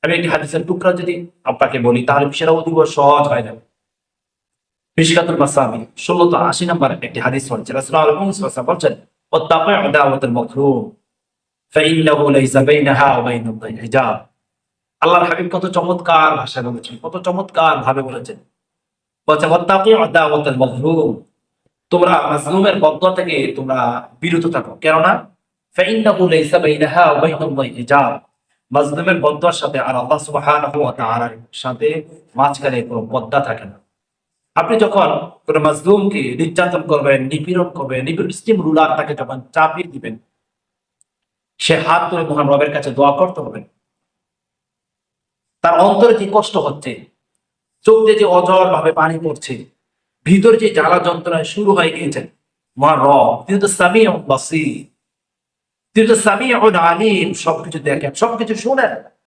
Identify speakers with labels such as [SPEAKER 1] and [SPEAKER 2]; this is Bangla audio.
[SPEAKER 1] আমি একটি হাদিসের টুকরা যদি আপনাকে বলি তাহলে বিষয়টা অতীব সহজ হয়ে যাবে। মিশকাতুল মাসাবি 1680 নম্বর একটি হাদিস রয়েছে, রাসূলুল্লাহ সাল্লাল্লাহু আলাইহি ওয়াসাল্লাম বলেন, ওয়াত্তাকিউ দাওয়াতাল মাকরুম ফাইন্নাহু লাইসা বাইনাহা ওয়া বাইনাল হিজাব। আল্লাহর হাবিব কত চমৎকার ভাষায় বলেছেন, কত চমৎকার ভাবে বলেছেন। বলছে ওয়াত্তাকিউ দাওয়াতাল মাকরুম, তোমরা মাজলুমের বদদোয়া থেকে তোমরা বিরত থাকো, কেননা ফাইন্নাহু লাইসা বাইনাহা ওয়া বাইনাল হিজাব, মাজলুমের বদদোয়ার সাথে আর আল্লাহ সুবহানাহু ওয়া তাআলার সাথে মাঝখানে কোনো পর্দা থাকে না। আপনি যখন কোনো মাজলুমকে নির্যাতন করবেন, নিপীড়ন করবেন, স্টিম রুলার তাকে যখন চাপিয়ে দিবেন, সে হাত তুলে মহান রবের কাছে দোয়া করতে হবে। তার অন্তরে যে কষ্ট হচ্ছে, চোখ দিয়ে যে অঝর ভাবে পানি পড়ছে, ভিতরে যে জ্বালা যন্ত্রণায় শুরু হয়ে গিয়েছে, মহান রব তিনি তো সামিউন বাসীর, তিনি তো সামিউন আলিম, সবকিছু দেখেন, সবকিছু শুনেন।